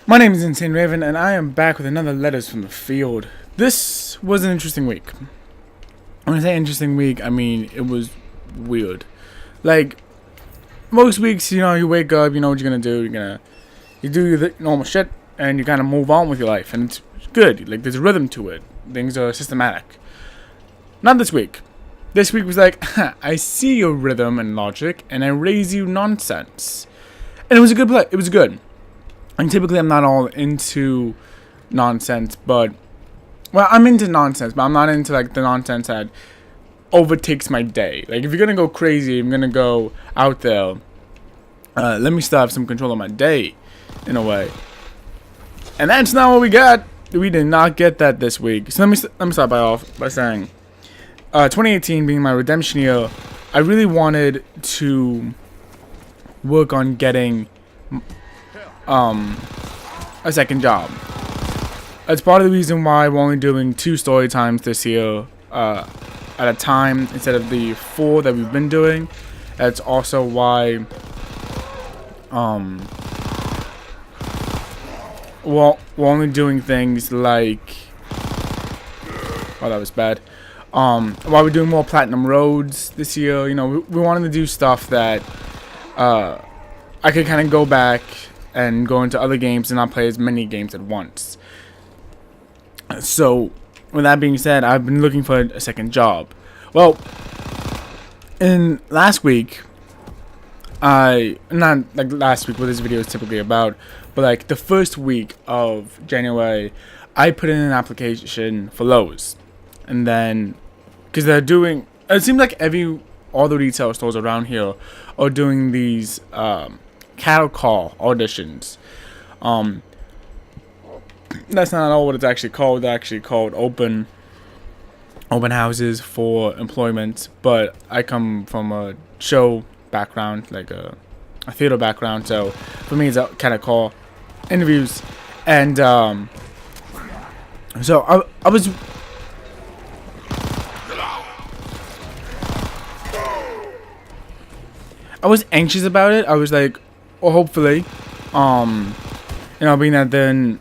My name is Insane Raven, and I am back with another Letters from the Field. This was an interesting week. When I say interesting week, I mean it was weird. Like, most weeks, you wake up, you know what you're gonna do. You do your normal shit, and you kind of move on with your life, and it's good. Like, there's a rhythm to it. Things are systematic. Not this week. This week was like, I see your rhythm and logic, and I raise you nonsense. And it was a good play. It was good. And typically I'm not all into nonsense, but well, I'm into nonsense, but I'm not into like the nonsense that overtakes my day. Like, if you're gonna go crazy, I'm gonna go out there. Let me still have some control of my day, in a way. And that's not what we got. We did not get that this week. So let me start by saying, 2018 being my redemption year, I really wanted to work on getting a second job. That's part of the reason why we're only doing 2 story times this year at a time instead of the 4 that we've been doing. That's also why we're only doing things like, oh, that was bad. While we're doing more platinum roads this year, we wanted to do stuff that I could kind of go back and go into other games and not play as many games at once. So, with that being said, I've been looking for a second job. Well, in last week, not like last week, what this video is typically about, but like the first week of January, I put in an application for Lowe's. And then, because they're doing, it seems like all the retail stores around here are doing these cattle call auditions. That's not all what it's actually called. They're actually called open houses for employment. But I come from a show background, like a theater background, so for me it's a kind of call interviews. And so I was anxious about it. I was like, well, hopefully, being that they're in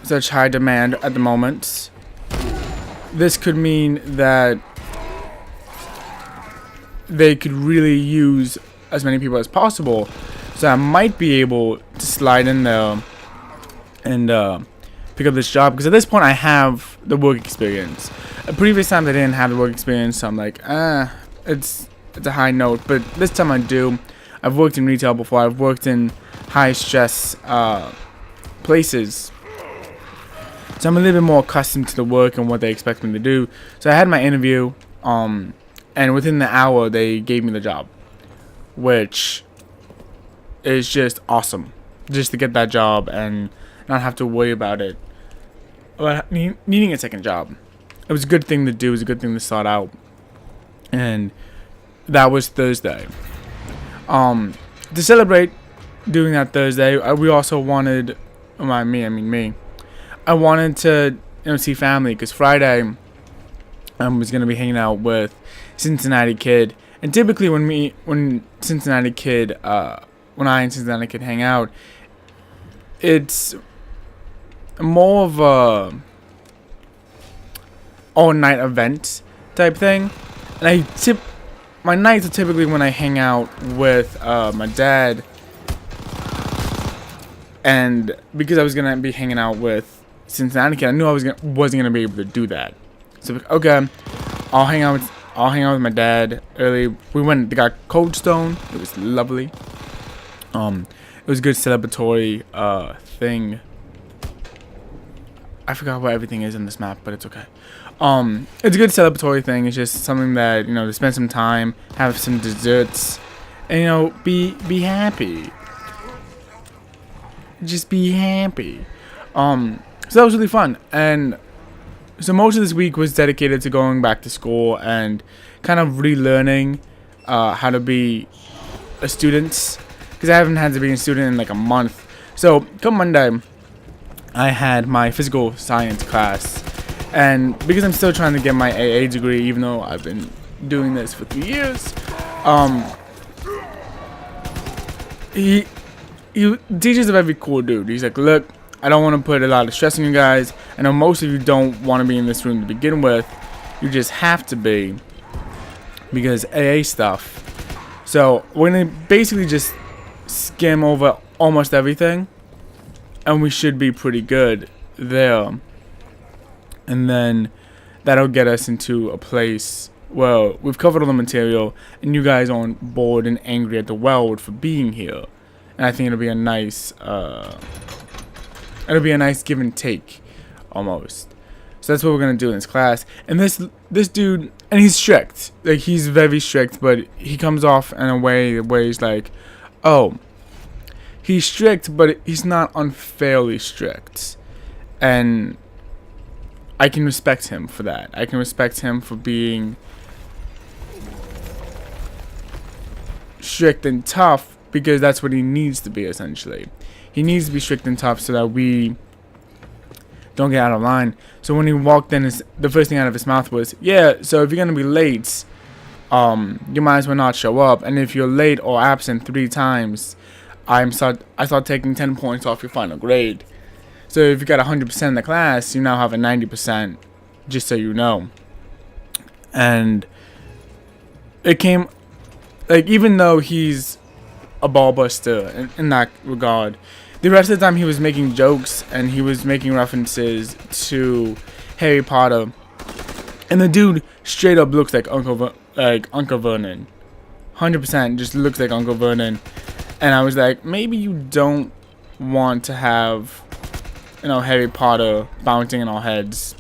such high demand at the moment, this could mean that they could really use as many people as possible. So I might be able to slide in there and pick up this job, because at this point I have the work experience. At previous times I didn't have the work experience, so I'm like, it's a high note, but this time I do. I've worked in retail before. I've worked in high stress places, so I'm a little bit more accustomed to the work and what they expect me to do. So I had my interview, and within the hour they gave me the job, which is just awesome, just to get that job and not have to worry about needing a second job. It was a good thing to do. It was a good thing to start out, and that was Thursday. To celebrate doing that Thursday, we also wanted, me. I wanted to see family, because Friday I was gonna be hanging out with Cincinnati Kid, and typically when I and Cincinnati Kid hang out, it's more of a all-night event type thing, and my nights are typically when I hang out with my dad, and because I was gonna be hanging out with Cincinnati Kid, I knew I wasn't gonna be able to do that. So okay, I'll hang out with my dad early. We got Cold Stone. It was lovely. It was a good celebratory thing. I forgot what everything is in this map, but it's okay. It's a good celebratory thing. It's just something that, to spend some time, have some desserts, and, be happy. Just be happy. So that was really fun. And so most of this week was dedicated to going back to school and kind of relearning how to be a student, because I haven't had to be a student in like a month. So come Monday, I had my physical science class, and because I'm still trying to get my AA degree, even though I've been doing this for 3 years, teacher's a very cool dude. He's like, look, I don't want to put a lot of stress on you guys. I know most of you don't want to be in this room to begin with. You just have to be because AA stuff. So we're gonna basically just skim over almost everything, and we should be pretty good there. And then that'll get us into a place where we've covered all the material, and you guys aren't bored and angry at the world for being here. And I think it'll be a nice, give and take, almost. So that's what we're gonna do in this class. And this dude, and he's strict. Like, he's very strict, but he comes off in a way where he's like, oh, he's strict, but he's not unfairly strict. And I can respect him for that. I can respect him for being strict and tough, because that's what he needs to be, essentially. He needs to be strict and tough so that we don't get out of line. So when he walked in, the first thing out of his mouth was, yeah, so if you're going to be late, you might as well not show up. And if you're late or absent 3 times, I start taking 10 points off your final grade. So if you got 100% in the class, you now have a 90%, just so you know. And it came, like, even though he's a ball buster in that regard, the rest of the time he was making jokes and he was making references to Harry Potter. And the dude straight up looks like Uncle Vernon. 100% just looks like Uncle Vernon. And I was like, maybe you don't want to have, you know, Harry Potter bouncing in our heads.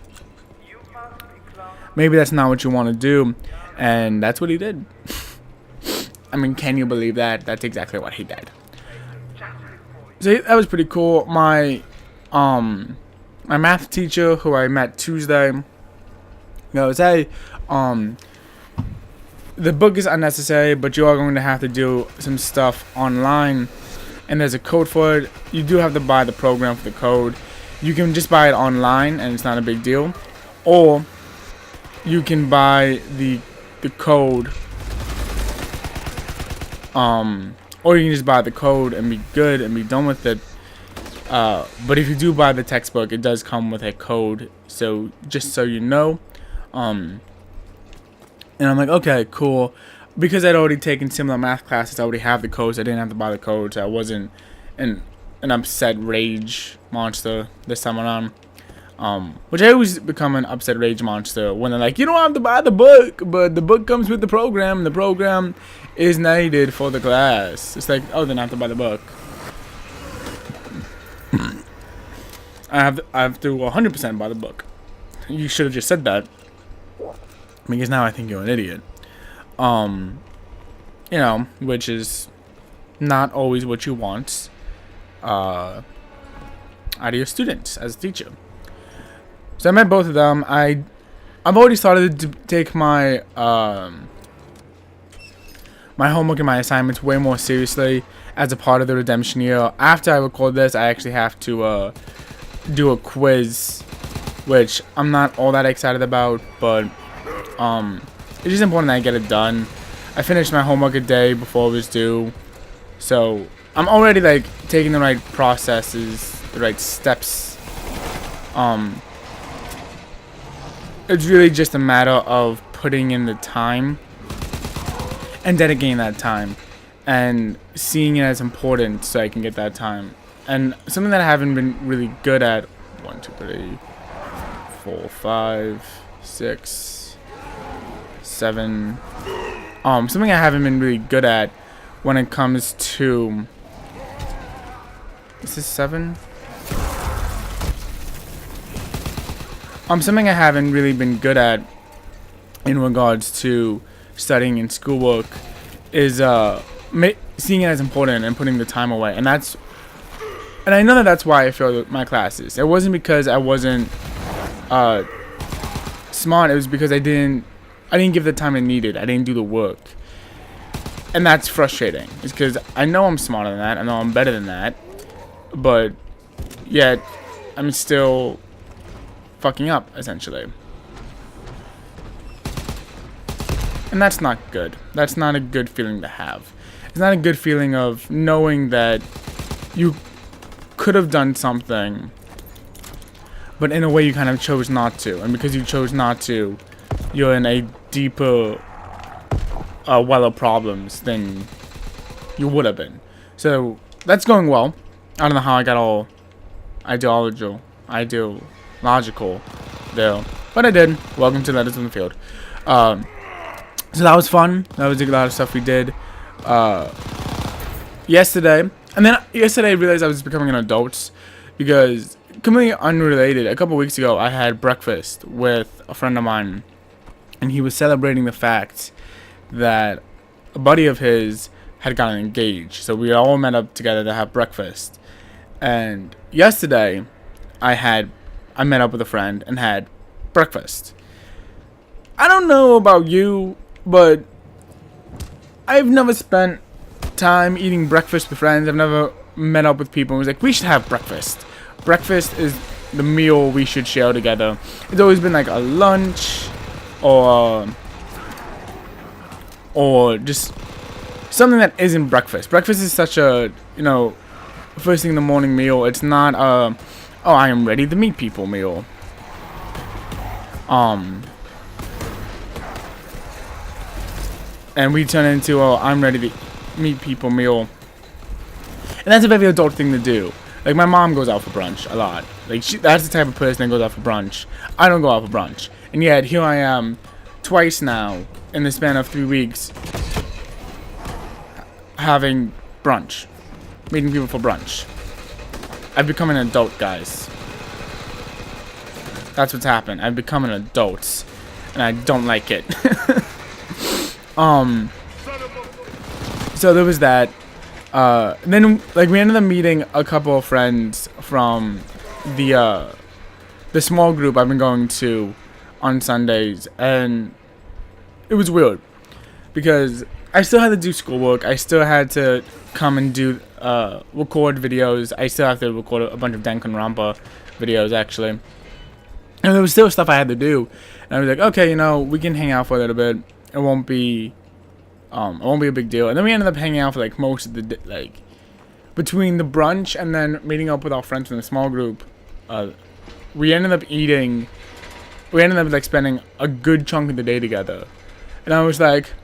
Maybe that's not what you want to do. And that's what he did. I mean, can you believe that? That's exactly what he did. So that was pretty cool. My math teacher, who I met Tuesday, goes, hey, the book is unnecessary, but you are going to have to do some stuff online, and there's a code for it. You do have to buy the program for the code. You can just buy it online, and it's not a big deal, or you can buy the code, or you can just buy the code and be good and be done with it. But if you do buy the textbook, it does come with a code, so just so you know. And I'm like, okay, cool. Because I'd already taken similar math classes, I already have the codes. I didn't have to buy the codes. I wasn't an upset rage monster this time around. Which I always become an upset rage monster when they're like, you don't have to buy the book, but the book comes with the program. The program is needed for the class. It's like, oh, then I have to buy the book. I have to 100% buy the book. You should have just said that, because now I think you're an idiot. You know, which is not always what you want out of your students as a teacher. So I met both of them. I've already started to take my my homework and my assignments way more seriously as a part of the redemption year. After I record this, I actually have to do a quiz, which I'm not all that excited about, but it's just important that I get it done. I finished my homework a day before it was due, so I'm already like taking the right processes, the right steps. It's really just a matter of putting in the time and dedicating that time and seeing it as important so I can get that time. And something that I haven't been really good at, 1, 2, 3, 4, 5, 6, 7, something I haven't been really good at when it comes to, is this 7? Something I haven't really been good at in regards to studying and schoolwork is seeing it as important and putting the time away. And I know that's why I failed my classes. It wasn't because I wasn't smart. It was because I didn't give the time I needed. I didn't do the work. And that's frustrating. It's because I know I'm smarter than that. I know I'm better than that. But yet I'm still fucking up, essentially. And that's not good. That's not a good feeling to have. It's not a good feeling of knowing that you could have done something, but in a way you kind of chose not to. And because you chose not to, you're in a deeper well of problems than you would have been. So that's going well. I don't know how I got all ideological there, but I did. Welcome to Letters from the Field. So that was fun. That was a lot of stuff we did yesterday. And then yesterday I realized I was becoming an adult, because completely unrelated, a couple weeks ago I had breakfast with a friend of mine, and he was celebrating the fact that a buddy of his had gotten engaged. So we all met up together to have breakfast. And yesterday I met up with a friend and had breakfast. I don't know about you, but I've never spent time eating breakfast with friends. I've never met up with people and was like, we should have breakfast. Breakfast is the meal we should share together. It's always been like a lunch or just something that isn't breakfast. Breakfast is such a, first thing in the morning meal. It's not oh, I am ready to meet people meal. And we turn into, oh, I'm ready to meet people meal. And that's a very adult thing to do. Like, my mom goes out for brunch a lot. Like, that's the type of person that goes out for brunch. I don't go out for brunch. And yet, here I am, twice now, in the span of 3 weeks, having brunch. Meeting people for brunch. I've become an adult, guys. That's what's happened. I've become an adult. And I don't like it. So there was that. Then, like, we ended up meeting a couple of friends from the small group I've been going to on Sundays, and it was weird because I still had to do schoolwork. I still had to come and do record videos. I still have to record a bunch of Danganronpa videos, actually. And there was still stuff I had to do, and I was like, okay, we can hang out for a little bit. It won't be a big deal. And then we ended up hanging out for like most of the day, like between the brunch and then meeting up with our friends from the small group. We ended up like spending a good chunk of the day together. And I was like,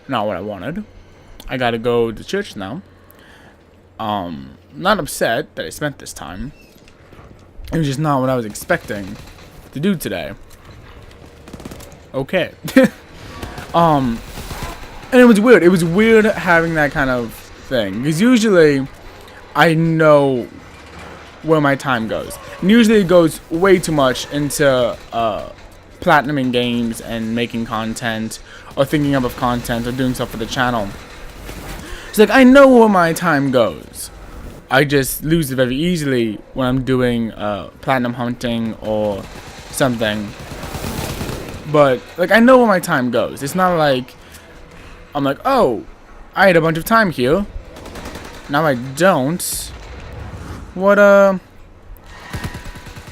not what I wanted. I gotta go to church now. Not upset that I spent this time. It was just not what I was expecting to do today. Okay. And it was weird. It was weird having that kind of thing. Because usually, I know where my time goes. And usually it goes way too much into platinuming games and making content. Or thinking up of content or doing stuff for the channel. It's like, I know where my time goes. I just lose it very easily when I'm doing platinum hunting or something. But, like, I know where my time goes. It's not like I'm like, oh, I had a bunch of time here. Now I don't. What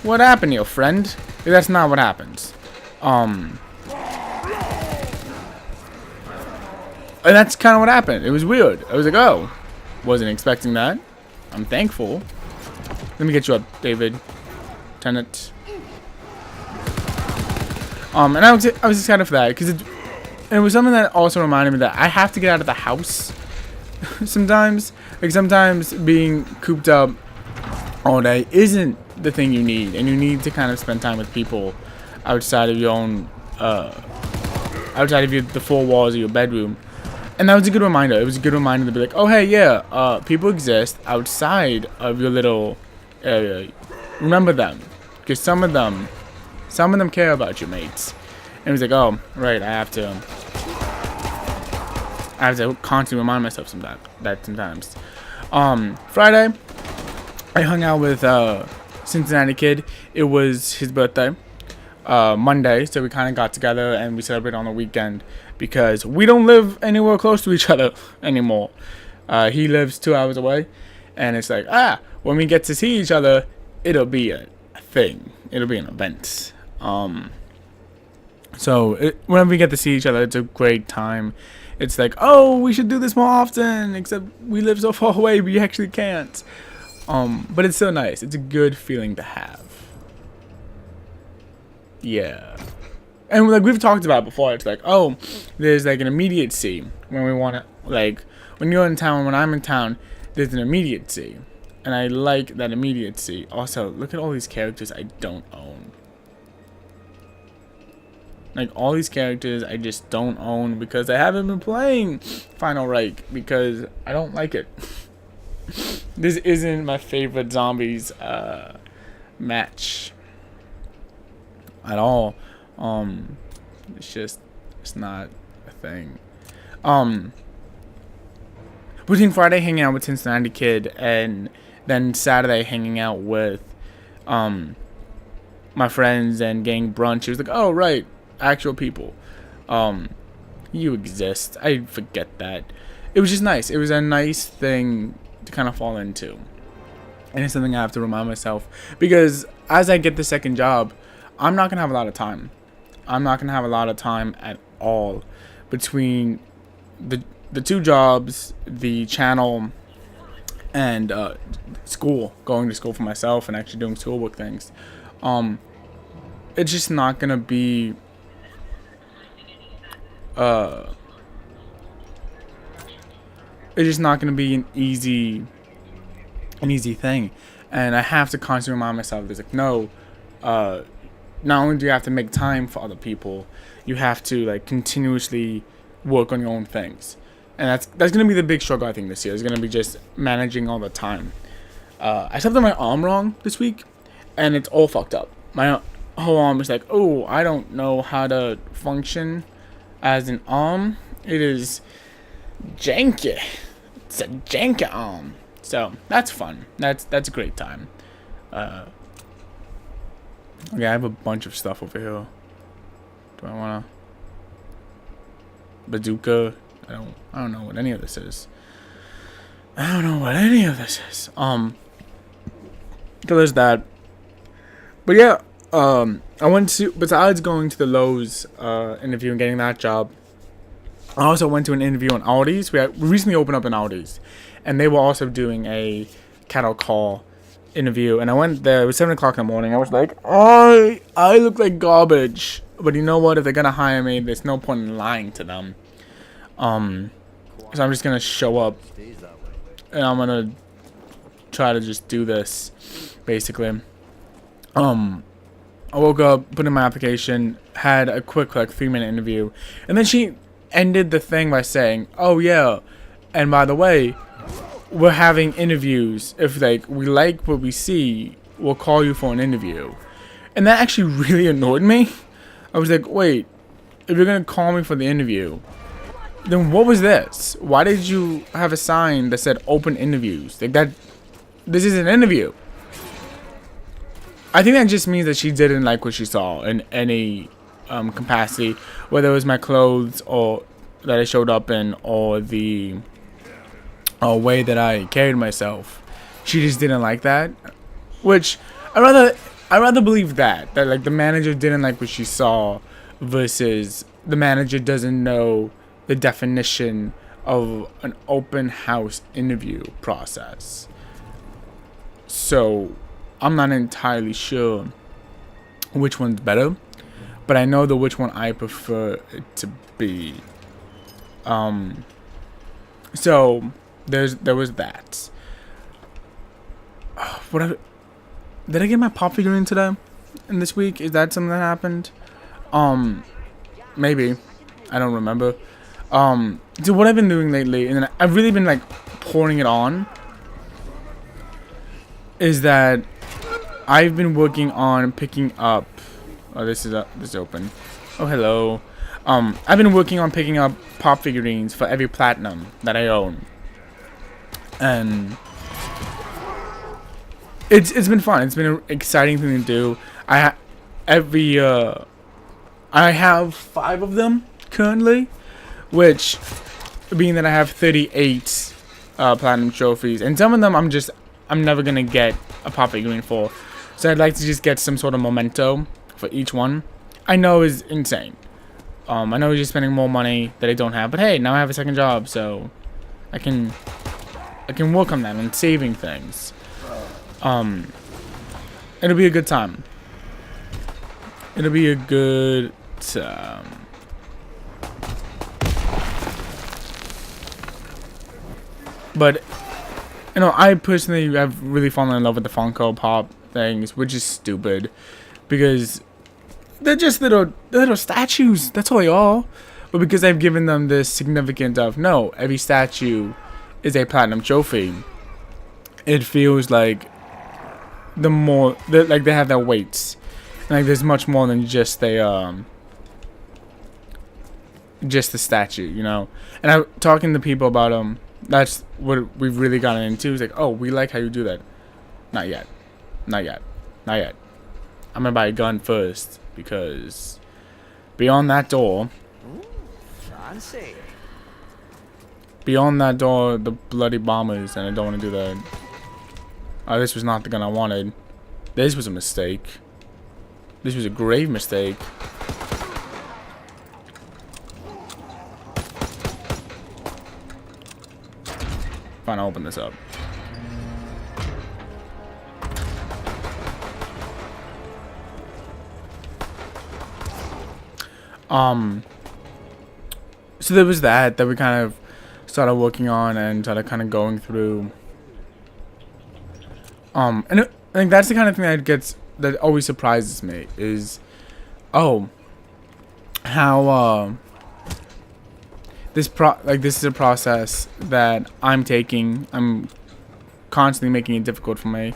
happened here, friend? That's not what happens. And that's kind of what happened. It was weird. I was like, oh, wasn't expecting that. I'm thankful. Let me get you up, David Tennant. And I was excited for that because it was something that also reminded me that I have to get out of the house sometimes. Like, sometimes being cooped up all day isn't the thing you need, and you need to kind of spend time with people outside of your own, outside of the four walls of your bedroom. And that was a good reminder. It was a good reminder to be like, oh, hey, yeah, people exist outside of your little area. Remember them, because some of them care about you, mates. And it was like, oh, right, I have to constantly remind myself that sometimes. Friday, I hung out with Cincinnati Kid. It was his birthday. Monday, so we kind of got together and we celebrated on the weekend because we don't live anywhere close to each other anymore. He lives 2 hours away, and it's like, when we get to see each other, it'll be a thing. It'll be an event. So whenever we get to see each other, it's a great time. it's like, oh, we should do this more often, except we live so far away we actually can't. But it's so nice. It's a good feeling to have. Yeah. And like we've talked about before, it's like, oh, there's like an immediacy when we want to, like, when you're in town, when I'm in town, there's an immediacy. And I like that immediacy. Also, look at all these characters I don't own. Like, all these characters I just don't own because I haven't been playing Final Reich because I don't like it. This isn't my favorite zombies match at all. It's not a thing. Between Friday hanging out with Cincinnati Kid and then Saturday hanging out with my friends and getting brunch, it was like, oh right, actual people. You exist. I forget that. It was just nice. It was a nice thing to kind of fall into. And it's something I have to remind myself, because as I get the second job, I'm not gonna have a lot of time. I'm not gonna have a lot of time at all between the two jobs, the channel, and school, going to school for myself and actually doing schoolwork things. It's just not gonna be it's just not gonna be an easy thing, and I have to constantly remind myself. There's like, no, not only do you have to make time for other people, you have to like continuously work on your own things, and that's gonna be the big struggle I think this year. Is gonna be just managing all the time. I stepped on my arm wrong this week, and it's all fucked up. My whole arm is like, oh, I don't know how to function as an arm. It is janky. It's a janky arm. So that's fun. That's a great time. Okay, I have a bunch of stuff over here. Do I wanna bazooka? I don't know what any of this is. So there's that. But yeah, I went to, besides going to the Lowe's interview and getting that job, I also went to an interview on Aldi's. We recently opened up an Aldi's, and they were also doing a cattle call interview. And I went there. It was 7 o'clock in the morning. I was like, I look like garbage. But you know what? If they're gonna hire me, there's no point in lying to them. So I'm just gonna show up, and I'm gonna try to just do this, basically. I woke up, put in my application, had a quick like 3-minute interview, and then she ended the thing by saying, oh yeah, and by the way, we're having interviews. If like we like what we see, we'll call you for an interview. And that actually really annoyed me. I was like, wait, if you're gonna call me for the interview, then what was this? Why did you have a sign that said open interviews? Like that, this is an interview. I think that just means that she didn't like what she saw in any capacity, whether it was my clothes or that I showed up in, or the way that I carried myself. She just didn't like that, which I rather believe that like the manager didn't like what she saw, versus the manager doesn't know the definition of an open house interview process. So I'm not entirely sure which one's better, but I know which one I prefer it to be. So there was that. Did I get my pop figurine today? In this week? Is that something that happened? Maybe. I don't remember. So what I've been doing lately, and I've really been like pouring it on, is that I've been working on picking up. Oh, this is open. Oh, hello. I've been working on picking up pop figurines for every platinum that I own, and it's been fun. It's been an exciting thing to do. I have 5 of them currently, which, being that I have 38 platinum trophies, and some of them I'm never gonna get a pop figurine for. So I'd like to just get some sort of memento for each one. I know is insane, I know you're spending more money that I don't have, but hey, now I have a second job, so I can work on that and saving things. It'll be a good time. It'll be a good time. But you know, I personally have really fallen in love with the Funko Pop things, which is stupid because they're just little statues. That's all they are. But because I've given them this significance of no, every statue is a platinum trophy, it feels like like they have their weights. Like there's much more than just the statue, you know. And I'm talking to people about that's what we've really gotten into. It's like, oh, we like how you do that. Not yet. Not yet. Not yet. I'm gonna buy a gun first because beyond that door, fancy. Beyond that door, the bloody bombers, and I don't want to do that. Oh, this was not the gun I wanted. This was a mistake. This was a grave mistake. Fine, I'll open this up. So there was that we kind of started working on and started kind of going through. And I think that's the kind of thing that always surprises me is, oh, how this is a process that I'm taking. I'm constantly making it difficult for me,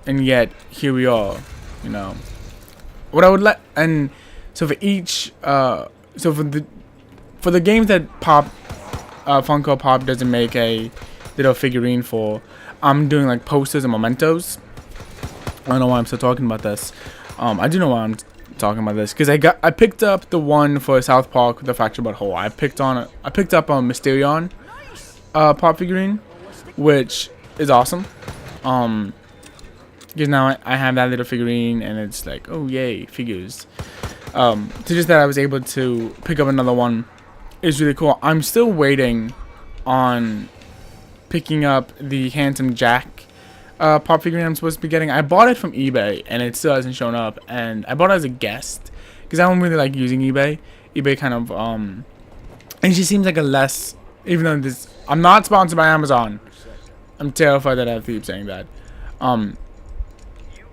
and yet here we are, you know. What I would and so for each so for the games that Funko Pop doesn't make a little figurine for, I'm doing like posters and mementos. I don't know why I'm still talking about this. I do know why I'm talking about this because I picked up the one for South Park with the fractured butthole. I picked up a Mysterion pop figurine, which is awesome. Because now I have that little figurine and it's like, oh yay, figures. So just that I was able to pick up another one is really cool. I'm still waiting on picking up the Handsome Jack pop figurine I'm supposed to be getting. I bought it from eBay and it still hasn't shown up, and I bought it as a guest because I don't really like using eBay. eBay kind of it just seems like a less, even though I'm not sponsored by Amazon. I'm terrified that I have to keep saying that.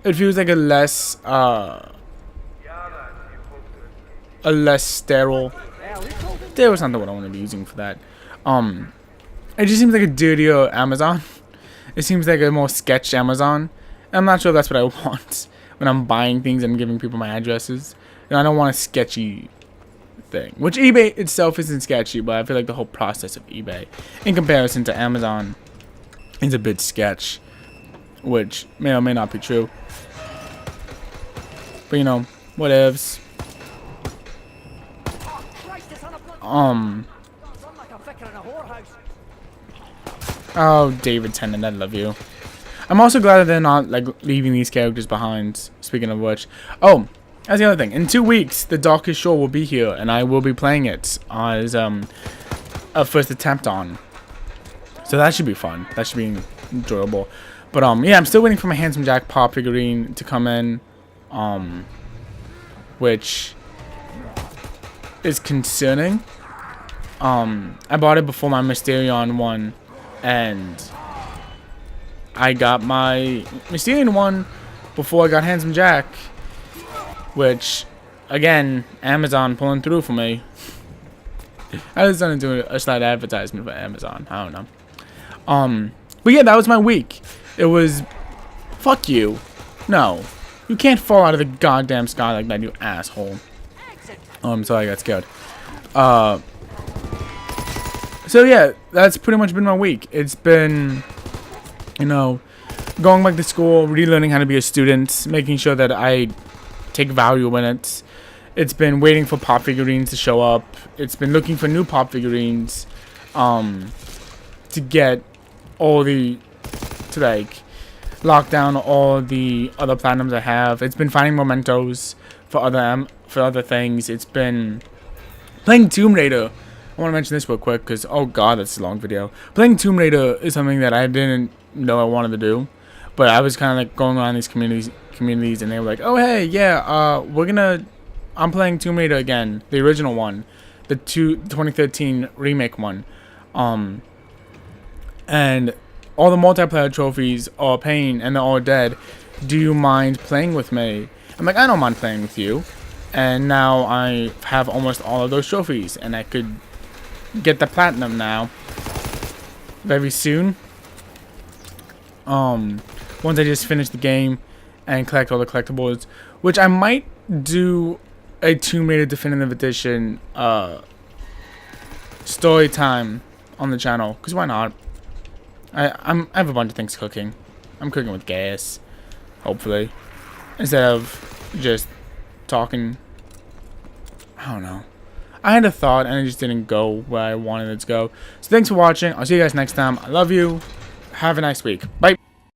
It feels like a less sterile. There was not the word I want to be using for that. It just seems like a dirtier Amazon. It seems like a more sketched Amazon. And I'm not sure if that's what I want when I'm buying things and giving people my addresses. And I don't want a sketchy thing. Which eBay itself isn't sketchy, but I feel like the whole process of eBay in comparison to Amazon is a bit sketch. Which may or may not be true. But you know, whatevs. Oh, David Tennant, I love you. I'm also glad that they're not like leaving these characters behind. Speaking of which, oh, that's the other thing. In 2 weeks, The Darkest Shore will be here, and I will be playing it as a first attempt on. So that should be fun. That should be enjoyable. But yeah, I'm still waiting for my Handsome Jack pop figurine to come in, which is concerning. I bought it before my Mysterion one, and I got my Mysterion one before I got Handsome Jack, which, again, Amazon pulling through for me. I was gonna do a slight advertisement for Amazon. I don't know. But yeah, that was my week. It was, fuck you. No, you can't fall out of the goddamn sky like that, you asshole. I'm sorry, I got scared. So yeah, that's pretty much been my week. It's been, you know, going back to school, relearning how to be a student, making sure that I take value in it. It's been waiting for pop figurines to show up. It's been looking for new pop figurines, to get all to like lock down all the other platinums I have. It's been finding mementos for for other things, it's been playing Tomb Raider. I want to mention this real quick because, oh god, that's a long video. Playing Tomb Raider is something that I didn't know I wanted to do. But I was kind of like going around these communities, and they were like, oh, hey, yeah, I'm playing Tomb Raider again. The original one. The 2013 remake one. And all the multiplayer trophies are paying, and they're all dead. Do you mind playing with me? I'm like, I don't mind playing with you. And now I have almost all of those trophies, and I could get the platinum now very soon. Once I just finish the game and collect all the collectibles, which I might do a Tomb Raider Definitive Edition story time on the channel, because why not? I have a bunch of things cooking. I'm cooking with gas, hopefully, instead of just talking. I don't know. I had a thought and it just didn't go where I wanted it to go. So thanks for watching. I'll see you guys next time. I love you. Have a nice week. Bye.